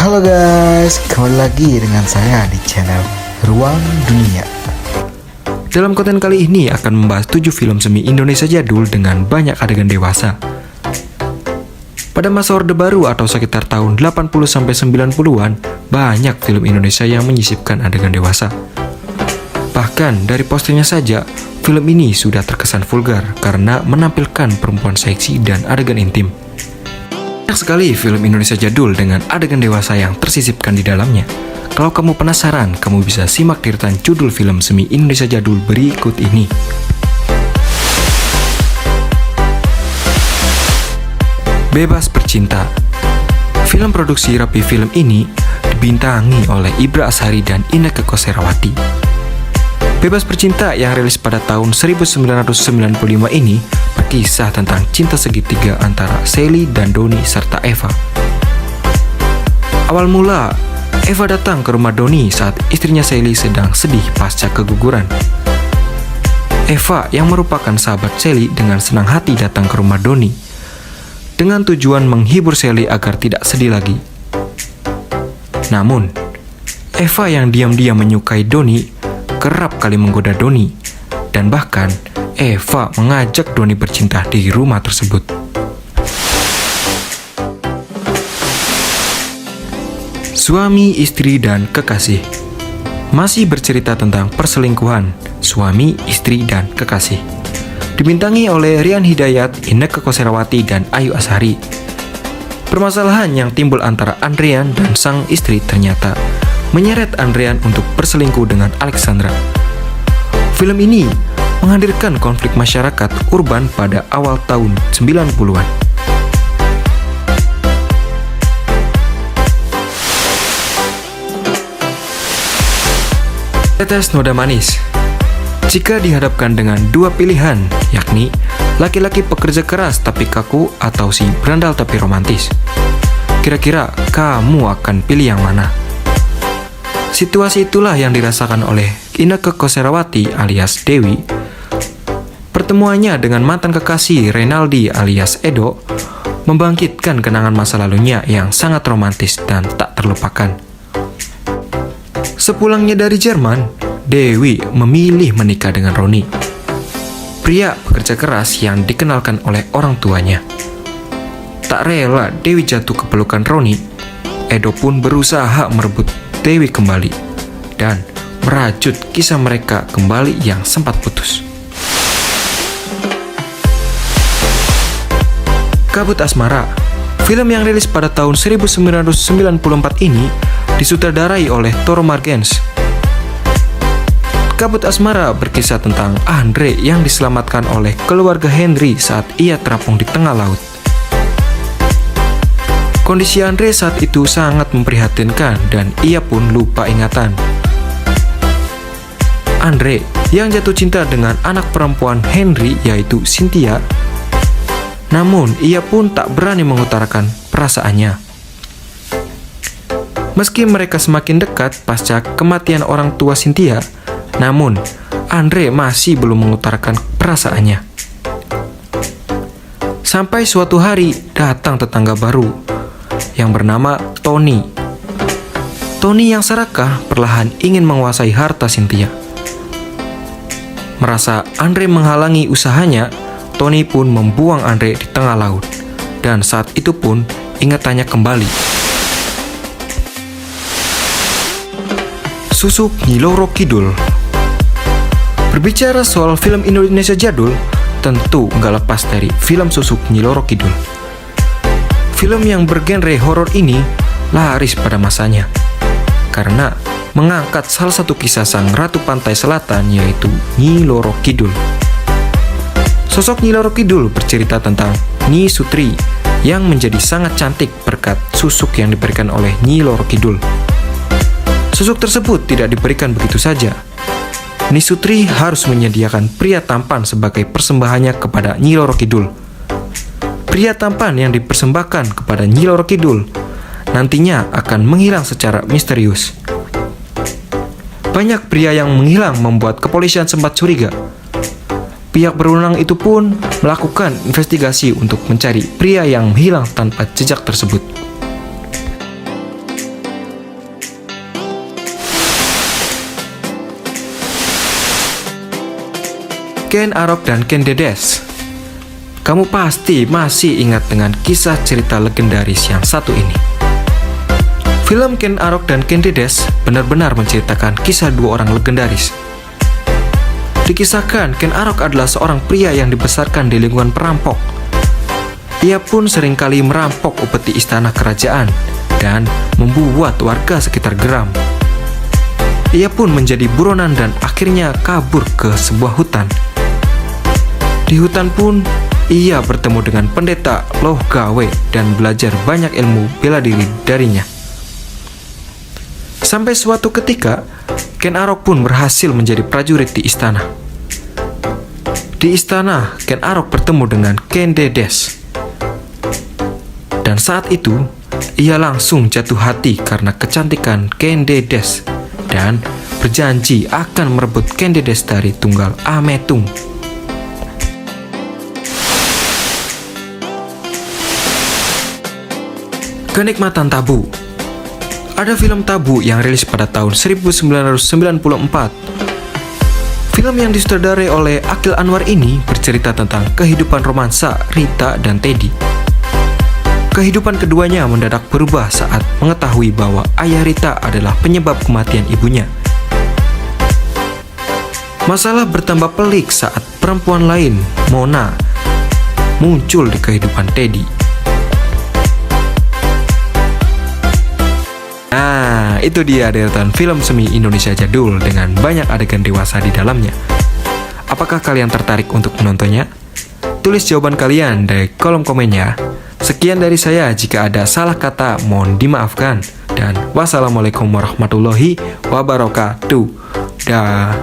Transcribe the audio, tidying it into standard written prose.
Halo guys, kembali lagi dengan saya di channel Ruang Dunia. Dalam konten kali ini akan membahas 7 film semi Indonesia jadul dengan banyak adegan dewasa. Pada masa Orde Baru atau sekitar tahun 80-90-an, banyak film Indonesia yang menyisipkan adegan dewasa. Bahkan dari posternya saja, film ini sudah terkesan vulgar karena menampilkan perempuan seksi dan adegan intim. Banyak sekali film Indonesia jadul dengan adegan dewasa yang tersisipkan di dalamnya. Kalau kamu penasaran, kamu bisa simak deretan judul film semi Indonesia jadul berikut ini. Bebas Bercinta. Film produksi Rapi Film ini dibintangi oleh Ibra Ashari dan Inneke Koesherawati. Bebas Bercinta yang rilis pada tahun 1995 ini berkisah tentang cinta segitiga antara Sally dan Doni serta Eva. Awal mula, Eva datang ke rumah Doni saat istrinya Sally sedang sedih pasca keguguran. Eva yang merupakan sahabat Sally dengan senang hati datang ke rumah Doni dengan tujuan menghibur Sally agar tidak sedih lagi. Namun, Eva yang diam-diam menyukai Doni kerap kali menggoda Doni, dan bahkan Eva mengajak Doni bercinta di rumah tersebut. Suami, Istri, dan Kekasih. Masih bercerita tentang perselingkuhan suami, istri, dan kekasih. Dibintangi oleh Rian Hidayat, Inneke Koesherawati, dan Ayu Azhari. Permasalahan yang timbul antara Andrian dan sang istri ternyata menyeret Andrian untuk berselingkuh dengan Alexandra. Film ini menghadirkan konflik masyarakat urban pada awal tahun 90-an. Tetes Noda Manis. Jika dihadapkan dengan dua pilihan, yakni laki-laki pekerja keras tapi kaku atau si berandal tapi romantis, kira-kira kamu akan pilih yang mana? Situasi itulah yang dirasakan oleh Inneke Koesherawati alias Dewi. Pertemuannya dengan mantan kekasih Renaldi alias Edo membangkitkan kenangan masa lalunya yang sangat romantis dan tak terlupakan. Sepulangnya dari Jerman, Dewi memilih menikah dengan Roni, pria pekerja keras yang dikenalkan oleh orang tuanya. Tak rela Dewi jatuh ke pelukan Roni, Edo pun berusaha merebut Dewi kembali dan merajut kisah mereka kembali yang sempat putus. Kabut Asmara. Film yang rilis pada tahun 1994 ini disutradarai oleh Toro Margens. Kabut Asmara berkisah tentang Andre yang diselamatkan oleh keluarga Henry saat ia terapung di tengah laut. Kondisi Andre saat itu sangat memprihatinkan dan ia pun lupa ingatan. Andre yang jatuh cinta dengan anak perempuan Henry yaitu Cynthia, namun ia pun tak berani mengutarakan perasaannya. Meski mereka semakin dekat pasca kematian orang tua Cynthia, namun Andre masih belum mengutarakan perasaannya. Sampai suatu hari datang tetangga baru yang bernama Tony. Tony yang serakah perlahan ingin menguasai harta Cynthia. Merasa Andre menghalangi usahanya, Tony pun membuang Andre di tengah laut. Dan saat itu pun ingatannya kembali. Susuk Nyi Roro Kidul. Berbicara soal film Indonesia jadul, tentu nggak lepas dari film Susuk Nyi Roro Kidul. Film yang bergenre horor ini laris pada masanya karena mengangkat salah satu kisah sang ratu pantai selatan yaitu Nyi Roro Kidul. Sosok Nyi Roro Kidul bercerita tentang Nyi Sutri yang menjadi sangat cantik berkat susuk yang diberikan oleh Nyi Roro Kidul. Susuk tersebut tidak diberikan begitu saja. Nyi Sutri harus menyediakan pria tampan sebagai persembahannya kepada Nyi Roro Kidul. Pria tampan yang dipersembahkan kepada Nyi Roro Kidul nantinya akan menghilang secara misterius. Banyak pria yang menghilang membuat kepolisian sempat curiga. Pihak berwenang itu pun melakukan investigasi untuk mencari pria yang hilang tanpa jejak tersebut. Ken Arok dan Ken Dedes. Kamu pasti masih ingat dengan kisah cerita legendaris yang satu ini. Film Ken Arok dan Ken Dedes benar-benar menceritakan kisah dua orang legendaris. Dikisahkan, Ken Arok adalah seorang pria yang dibesarkan di lingkungan perampok. Ia pun seringkali merampok upeti istana kerajaan dan membuat warga sekitar geram. Ia pun menjadi buronan dan akhirnya kabur ke sebuah hutan. Di hutan pun, ia bertemu dengan pendeta Loh Gawe dan belajar banyak ilmu bela diri darinya. Sampai suatu ketika, Ken Arok pun berhasil menjadi prajurit di istana. Di istana, Ken Arok bertemu dengan Ken Dedes. Dan saat itu, ia langsung jatuh hati karena kecantikan Ken Dedes dan berjanji akan merebut Ken Dedes dari Tunggal Ametung. Kenikmatan Tabu. Ada film Tabu yang rilis pada tahun 1994. Film yang disutradarai oleh Aqil Anwar ini bercerita tentang kehidupan romansa Rita dan Teddy. Kehidupan keduanya mendadak berubah saat mengetahui bahwa ayah Rita adalah penyebab kematian ibunya. Masalah bertambah pelik saat perempuan lain, Mona, muncul di kehidupan Teddy. Nah, itu dia deretan film semi Indonesia jadul dengan banyak adegan dewasa di dalamnya. Apakah kalian tertarik untuk menontonnya? Tulis jawaban kalian di kolom komen ya. Sekian dari saya, jika ada salah kata mohon dimaafkan. Dan wassalamualaikum warahmatullahi wabarakatuh. Dah.